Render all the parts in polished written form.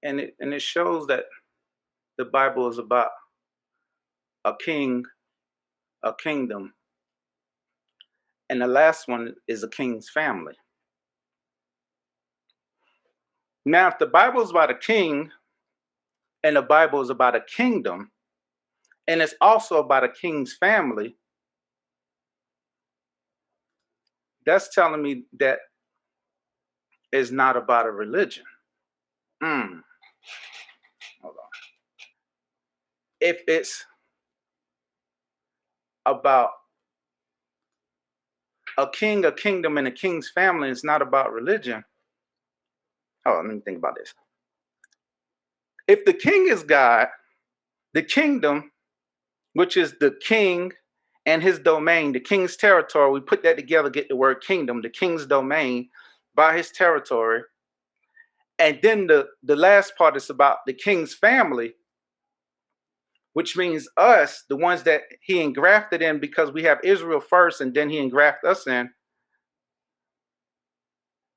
And it shows that the Bible is about a king, a kingdom, and the last one is a king's family. Now, if the Bible is about a king and the Bible is about a kingdom, and it's also about a king's family, that's telling me that it's not about a religion. Hold on. If it's about a king, a kingdom, and a king's family, it's not about religion. Oh, let me think about this. If the king is God, the kingdom, which is the king and his domain, the king's territory, we put that together, get the word kingdom, the king's domain by his territory. And then the last part is about the king's family, which means us, the ones that he engrafted in, because we have Israel first and then he engrafted us in.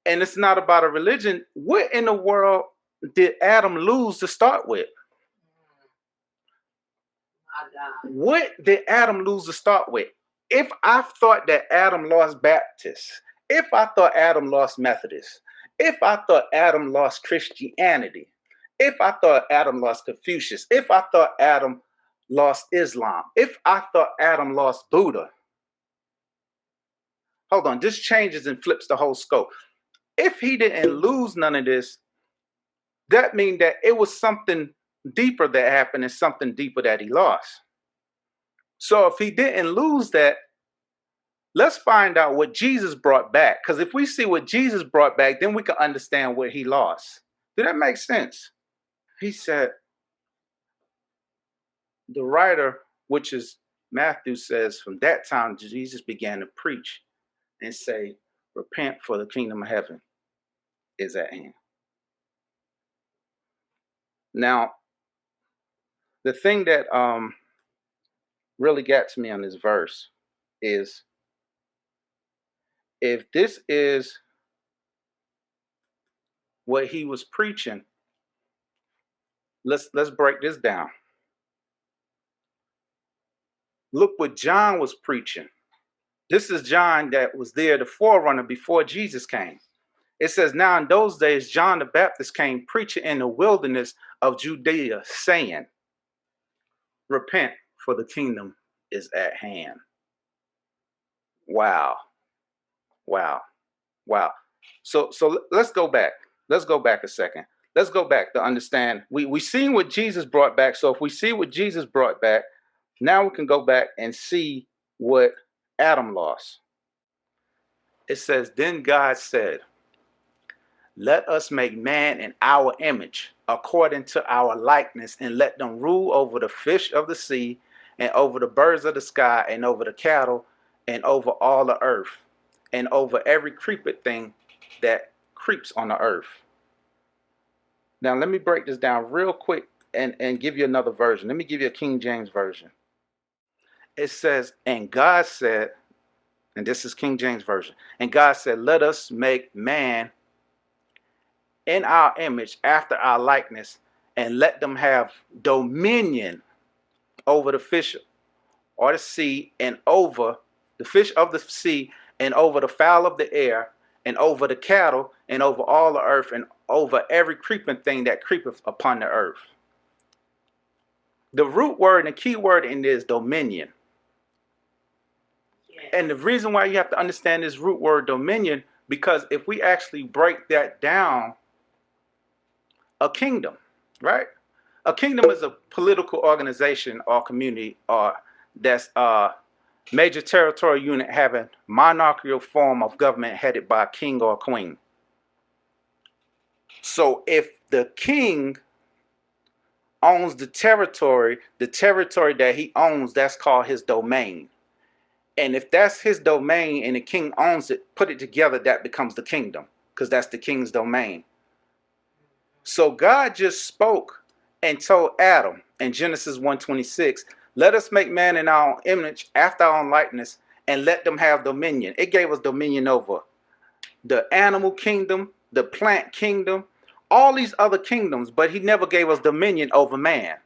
And it's not about a religion. What in the world did Adam lose to start with? What did Adam lose to start with? If I thought that Adam lost Baptist, if I thought Adam lost Methodist, if I thought Adam lost Christianity, if I thought Adam lost Confucius, if I thought Adam lost Islam, if I thought Adam lost Buddha, hold on, this changes and flips the whole scope. If he didn't lose none of this, that means that it was something deeper that happened and something deeper that he lost. So if he didn't lose that, let's find out what Jesus brought back. Because if we see what Jesus brought back, then we can understand what he lost. Did that make sense? He said, the writer, which is Matthew, says, from that time Jesus began to preach and say, repent, for the kingdom of heaven is at hand. Now, the thing that really got to me on this verse is, if this is what he was preaching, let's break this down. Look what John was preaching. This is John that was there, the forerunner before Jesus came. It says, now in those days, John the Baptist came preaching in the wilderness of Judea, saying, repent, for the kingdom is at hand. Wow. Wow. Wow. So let's go back. Let's go back a second. Let's go back to understand. We seen what Jesus brought back. So if we see what Jesus brought back, now we can go back and see what Adam lost. It says, then God said, let us make man in our image, according to our likeness, and let them rule over the fish of the sea, and over the birds of the sky, and over the cattle, and over all the earth, and over every creeping thing that creeps on the earth. Now, let me break this down real quick and give you another version. Let me give you a King James version. It says, and God said, and this is King James version, and God said, let us make man in our image, after our likeness, and let them have dominion over the fish or the sea, and over the fish of the sea, and over the fowl of the air, and over the cattle, and over all the earth, and over every creeping thing that creepeth upon the earth. The root word and the key word in this is dominion. Yes. And the reason why you have to understand this root word dominion, because if we actually break that down, a kingdom, right? A kingdom is a political organization or community or that's a major territorial unit having monarchical form of government headed by a king or a queen. So if the king owns the territory that he owns, that's called his domain. And if that's his domain and the king owns it, put it together, that becomes the kingdom, because that's the king's domain. So God just spoke and told Adam in Genesis 1:26, let us make man in our own image, after our own likeness, and let them have dominion. It gave us dominion over the animal kingdom, the plant kingdom, all these other kingdoms, but he never gave us dominion over man.